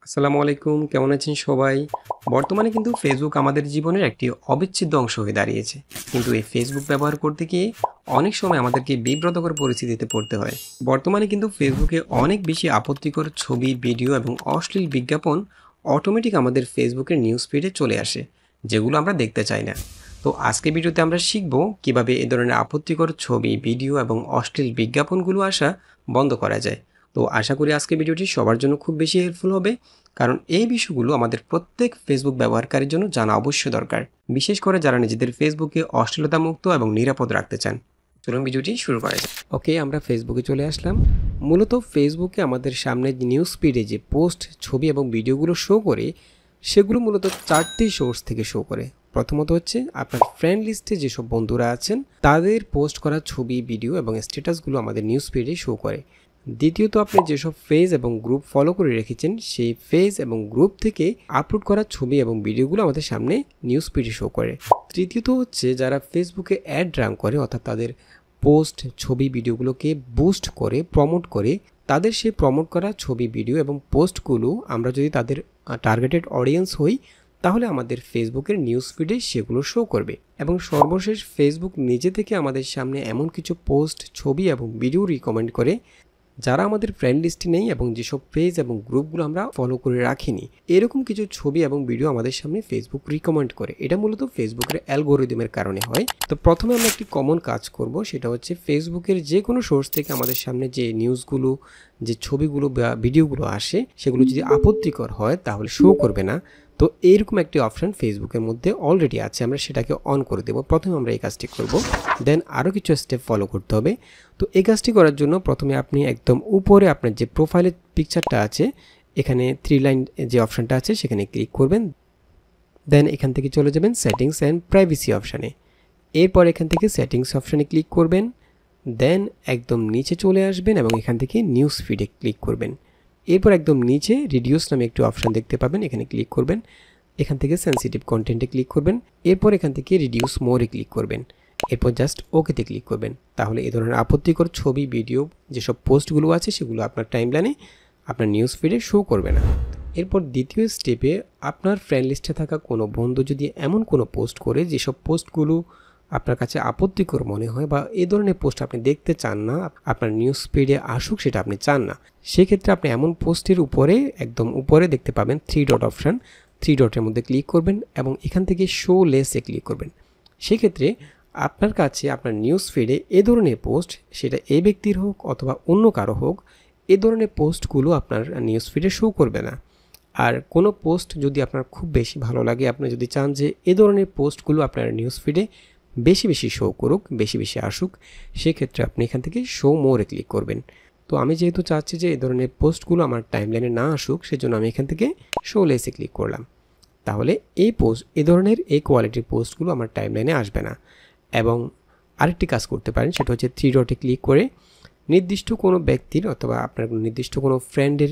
আসসালামু আলাইকুম, কেমন আছেন সবাই? বর্তমানে কিন্তু ফেসবুক আমাদের জীবনের একটি অবিচ্ছেদ্য অংশ হয়ে দাঁড়িয়েছে। কিন্তু এই ফেসবুক ব্যবহার করতে গিয়ে অনেক সময় আমাদেরকে বিব্রতকর পরিস্থিতিতে পড়তে হয়। বর্তমানে কিন্তু ফেসবুকে অনেক বেশি আপত্তিকর ছবি, ভিডিও এবং অশ্লীল বিজ্ঞাপন অটোমেটিক আমাদের ফেসবুকের নিউজ ফিডে চলে আসে, যেগুলো আমরা দেখতে চাই না। তো আজকে ভিডিওতে আমরা শিখব কিভাবে এ ধরনের আপত্তিকর ছবি, ভিডিও এবং অশ্লীল বিজ্ঞাপনগুলো আসা বন্ধ করা যায়। তো আশা করি আজকে ভিডিওটি সবার জন্য খুব বেশি হেল্পফুল হবে, কারণ এই বিষয়গুলো আমাদের প্রত্যেক ফেসবুক ব্যবহারকারীর জন্য জানা অবশ্যই দরকার, বিশেষ করে যারা নিজেদের ফেসবুকে অশ্লীলতা মুক্ত এবং নিরাপদ রাখতে চান। চলুন ভিডিওটি শুরু করা যায়। ওকে, আমরা ফেসবুকে চলে আসলাম। মূলত ফেসবুকে আমাদের সামনে নিউজ ফিডে যে পোস্ট, ছবি এবং ভিডিওগুলো শো করে, সেগুলো মূলত চারটি সোর্স থেকে শো করে। প্রথমত হচ্ছে আপনার ফ্রেন্ড লিস্টে যেসব বন্ধুরা আছেন তাদের পোস্ট করা ছবি, ভিডিও এবং স্ট্যাটাসগুলো আমাদের নিউজ ফিডে শো করে। দ্বিতীয়ত, আপনি যেসব পেজ এবং গ্রুপ ফলো করে রেখেছেন সেই পেজ এবং গ্রুপ থেকে আপলোড করা ছবি এবং ভিডিওগুলো আমাদের সামনে নিউজ ফিডে শো করে। তৃতীয়ত হচ্ছে যারা ফেসবুকে অ্যাড রান করে, অর্থাৎ তাদের পোস্ট, ছবি, ভিডিওগুলোকে বুস্ট করে, প্রমোট করে, তাদের সেই প্রমোট করা ছবি, ভিডিও এবং পোস্টগুলো আমরা যদি তাদের টার্গেটেড অডিয়েন্স হই, তাহলে আমাদের ফেসবুকের নিউজ ফিডে সেগুলো শো করবে। এবং সর্বশেষ, ফেসবুক নিজে থেকে আমাদের সামনে এমন কিছু পোস্ট, ছবি এবং ভিডিও রিকমেন্ড করে যারা আমাদের ফ্রেন্ড লিস্টে নেই এবং যেসব পেজ এবং গ্রুপগুলো আমরা ফলো করে রাখিনি, এরকম কিছু ছবি এবং ভিডিও আমাদের সামনে ফেসবুক রিকমেন্ড করে। এটা মূলত ফেসবুকের অ্যালগোরিদমের কারণে হয়। তো প্রথমে আমরা একটি কমন কাজ করব, সেটা হচ্ছে ফেসবুকের যে কোনো সোর্স থেকে আমাদের সামনে যে নিউজগুলো, যে ছবিগুলো বা ভিডিওগুলো আসে, সেগুলো যদি আপত্তিকর হয় তাহলে শো করবে না। তো এইরকম একটি অপশন ফেসবুকের মধ্যে অলরেডি আছে, আমরা সেটাকে অন করে দেব। প্রথমে আমরা এই কাজটি করব, দেন আরও কিছু স্টেপ ফলো করতে হবে। তো এই কাজটি করার জন্য প্রথমে আপনি একদম উপরে আপনার যে প্রোফাইলের পিকচারটা আছে, এখানে 3 লাইন যে অপশানটা আছে সেখানে ক্লিক করবেন। দেন এখান থেকে চলে যাবেন সেটিংস অ্যান্ড প্রাইভেসি অপশানে। এরপর এখান থেকে সেটিংস অপশানে ক্লিক করবেন। দেন একদম নিচে চলে আসবেন এবং এখান থেকে নিউজ ফিডে ক্লিক করবেন। এরপর একদম নিচে রিডিউস নামে একটি অপশান দেখতে পাবেন, এখানে ক্লিক করবেন। এখান থেকে সেন্সিটিভ কন্টেন্টে ক্লিক করবেন। এরপর এখান থেকে রিডিউস মোরে ক্লিক করবেন। এরপর জাস্ট ওকেতে ক্লিক করবেন। তাহলে এই ধরনের আপত্তিকর ছবি, ভিডিও, যেসব পোস্টগুলো আছে সেগুলো আপনার টাইমলাইনে, আপনার নিউজ ফিডে শো করবে না। এরপর দ্বিতীয় স্টেপে আপনার ফ্রেন্ড লিস্টে থাকা কোনো বন্ধু যদি এমন কোনো পোস্ট করে যেসব পোস্টগুলো আপনার কাছে আপত্তিকর মনে হয় বা এই ধরনের পোস্ট আপনি দেখতে চান না, আপনার নিউজ ফিডে আসুক সেটা আপনি চান না, সেক্ষেত্রে আপনি এমন পোস্টের উপরে একদম উপরে দেখতে পাবেন 3 ডট অপশান। 3 ডটের মধ্যে ক্লিক করবেন এবং এখান থেকে শো লেসে ক্লিক করবেন। সেক্ষেত্রে আপনার কাছে আপনার নিউজ ফিডে এ ধরনের পোস্ট, সেটা এই ব্যক্তির হোক অথবা অন্য কারো হোক, এ ধরনের পোস্টগুলো আপনার নিউজ ফিডে শো করবে না। আর কোনো পোস্ট যদি আপনার খুব বেশি ভালো লাগে, আপনি যদি চান যে এ ধরনের পোস্টগুলো আপনার নিউজ ফিডে বেশি বেশি শো করুক, বেশি বেশি আসুক, সেক্ষেত্রে আপনি এখান থেকে শো মোরে ক্লিক করবেন। তো আমি যেহেতু চাচ্ছি যে এই ধরনের পোস্টগুলো আমার টাইমলাইনে না আসুক, সেজন্য আমি এখান থেকে শো লেসে ক্লিক করলাম। তাহলে এই পোস্ট, এ ধরনের এই কোয়ালিটির পোস্টগুলো আমার টাইমলাইনে আসবে না। এবং আরেকটি কাজ করতে পারেন, সেটা হচ্ছে 3 ডটে ক্লিক করে নির্দিষ্ট কোনো ব্যক্তির অথবা আপনার নির্দিষ্ট কোনো ফ্রেন্ডের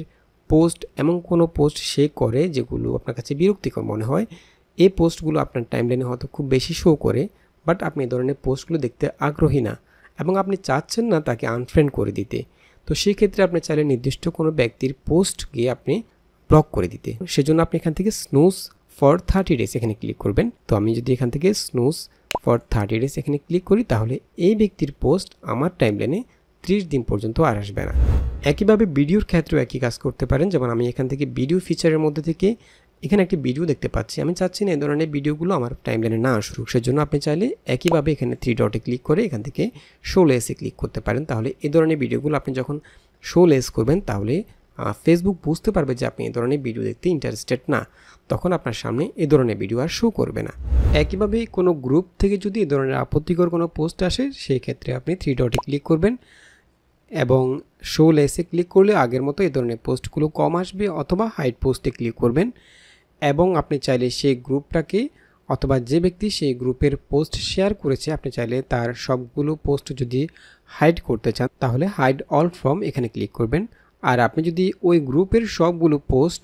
পোস্ট, এমন কোনো পোস্ট সে করে যেগুলো আপনার কাছে বিরক্তিকর মনে হয়, এই পোস্টগুলো আপনার টাইমলাইনে হয়তো খুব বেশি শো করে, বাট আপনি এই ধরনের পোস্টগুলো দেখতে আগ্রহী না এবং আপনি চাচ্ছেন না তাকে আনফ্রেন্ড করে দিতে। তো সেক্ষেত্রে আপনি চাইলে নির্দিষ্ট কোনো ব্যক্তির পোস্ট গিয়ে আপনি ব্লক করে দিতে। সেজন্য আপনি এখান থেকে স্নুজ ফর 30 ডেজ এখানে ক্লিক করবেন। তো আমি যদি এখান থেকে স্নুজ ফর 30 ডেজ এখানে ক্লিক করি, তাহলে এই ব্যক্তির পোস্ট আমার টাইমলাইনে 30 দিন পর্যন্ত আর আসবে না। একইভাবে ভিডিওর ক্ষেত্রেও একই কাজ করতে পারেন। যেমন আমি এখান থেকে ভিডিও ফিচারের মধ্যে থেকে এখানে একটি ভিডিও দেখতে পাচ্ছি, আমি চাচ্ছি না এই ধরনের ভিডিওগুলো আমার টাইমলাইনে না আসুক, সেজন্য আপনি চাইলে একইভাবে এখানে 3 ডটে ক্লিক করে এখান থেকে শো লেসে ক্লিক করতে পারেন। তাহলে এই ধরনের ভিডিওগুলো আপনি যখন শো লেস করবেন, তাহলে ফেসবুক বুঝতে পারবে যে আপনি এই ধরনের ভিডিও দেখতে ইন্টারেস্টেড না, তখন আপনার সামনে এ ধরনের ভিডিও আর শো করবে না। একইভাবে কোনো গ্রুপ থেকে যদি এ ধরনের আপত্তিকর কোনো পোস্ট আসে, সেই ক্ষেত্রে আপনি 3 ডটে ক্লিক করবেন এবং শো লেসে ক্লিক করলে আগের মতো এই ধরনের পোস্টগুলো কম আসবে, অথবা হাইড পোস্টে ক্লিক করবেন এবং আপনি চাইলে সেই গ্রুপটাকে অথবা যে ব্যক্তি সেই গ্রুপের পোস্ট শেয়ার করেছে, আপনি চাইলে তার সবগুলো পোস্ট যদি হাইড করতে চান, তাহলে হাইড অল ফ্রম এখানে ক্লিক করবেন। আর আপনি যদি ওই গ্রুপের সবগুলো পোস্ট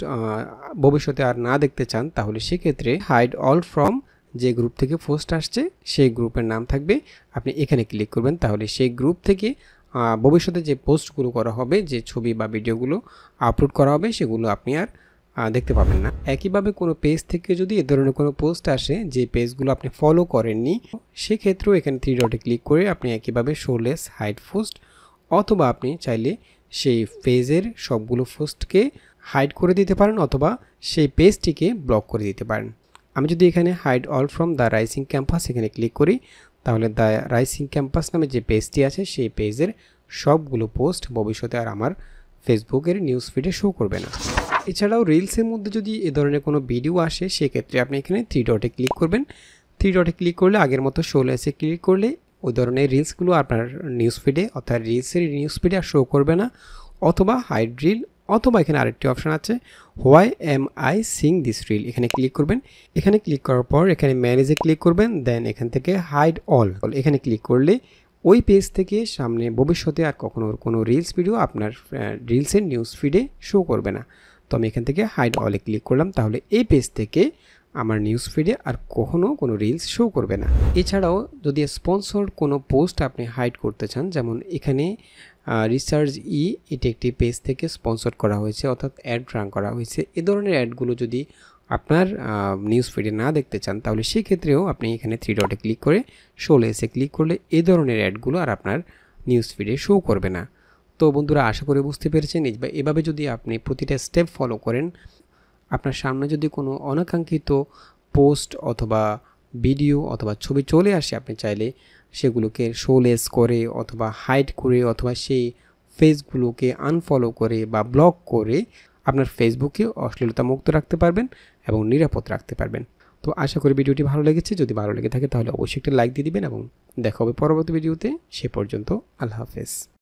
ভবিষ্যতে আর না দেখতে চান, তাহলে সেক্ষেত্রে হাইড অল ফ্রম যে গ্রুপ থেকে পোস্ট আসছে সেই গ্রুপের নাম থাকবে, আপনি এখানে ক্লিক করবেন। তাহলে সেই গ্রুপ থেকে ভবিষ্যতে যে পোস্টগুলো করা হবে, যে ছবি বা ভিডিওগুলো আপলোড করা হবে, সেগুলো আপনি আর দেখতে পাবেন না। একইভাবে কোনো পেজ থেকে যদি এ ধরনের কোনো পোস্ট আসে যে পেজগুলো আপনি ফলো করেননি, সেক্ষেত্রেও এখানে 3 ডটে ক্লিক করে আপনি একইভাবে শো লেস হাইড পোস্ট, অথবা আপনি চাইলে সেই পেজের সবগুলো পোস্টকে হাইড করে দিতে পারেন অথবা সেই পেজটিকে ব্লক করে দিতে পারেন। আমি যদি এখানে hide all from the rising campus এখানে ক্লিক করি, তাহলে দ্য রাইজিং ক্যাম্পাস নামে যে পেজটি আছে সেই পেজের সবগুলো পোস্ট ভবিষ্যতে আর আমার ফেসবুকের নিউজ ফিডে শো করবে না। এছাড়াও রিলসের মধ্যে যদি এ ধরনের কোনো ভিডিও আসে, সেক্ষেত্রে আপনি এখানে 3 ডটে ক্লিক করবেন। 3 ডটে ক্লিক করলে আগের মতো শো লেসে ক্লিক করলে ওই ধরনের রিলসগুলো আপনার নিউজ ফিডে অর্থাৎ রিলসের নিউজ ফিডে আর শো করবে না, অথবা হাইড রিল, অথবা এখানে আরেকটি অপশান আছে why M I sing this reel, এখানে ক্লিক করবেন। এখানে ক্লিক করার পর এখানে ম্যানেজে ক্লিক করবেন, দেন এখান থেকে হাইড অল এখানে ক্লিক করলে ওই পেজ থেকে সামনে ভবিষ্যতে আর কখনো কোনো রিলস ভিডিও আপনার রিলসের নিউজ ফিডে শো করবে না। তো আমি এখান থেকে হাইড অলে ক্লিক করলাম, তাহলে এই পেজ থেকে আমার নিউজ ফিডে আর কখনো কোনো রিলস শো করবে না। এছাড়াও যদি স্পন্সর্ড কোনো পোস্ট আপনি হাইড করতে চান, যেমন এখানে রিসার্চ এটি একটি পেজ থেকে স্পন্সর করা হয়েছে অর্থাৎ অ্যাড রান করা হয়েছে, এ ধরনের অ্যাডগুলো যদি আপনার নিউজ ফিডে না দেখতে চান, তাহলে সেক্ষেত্রেও আপনি এখানে 3 ডটে ক্লিক করে শো লেসে ক্লিক করলে এ ধরনের অ্যাডগুলো আর আপনার নিউজ ফিডে শো করবে না। তো বন্ধুরা, আশা করি বুঝতে পেরেছেন। এভাবে যদি আপনি প্রতিটা স্টেপ ফলো করেন, আপনার সামনে যদি কোনো অনাকাঙ্ক্ষিত পোস্ট অথবা ভিডিও অথবা ছবি চলে আসে, আপনি চাইলে সেগুলোকে শো লেস করে অথবা হাইড করে অথবা সেই পেজগুলোকে আনফলো করে বা ব্লক করে আপনার ফেসবুকে অশ্লীলতা মুক্ত রাখতে পারবেন এবং নিরাপদ রাখতে পারবেন। তো আশা করি ভিডিওটি ভালো লেগেছে। যদি ভালো লেগে থাকে তাহলে অবশ্যই একটা লাইক দিয়ে দিবেন এবং দেখা হবে পরবর্তী ভিডিওতে। সে পর্যন্ত আল্লাহ হাফেজ।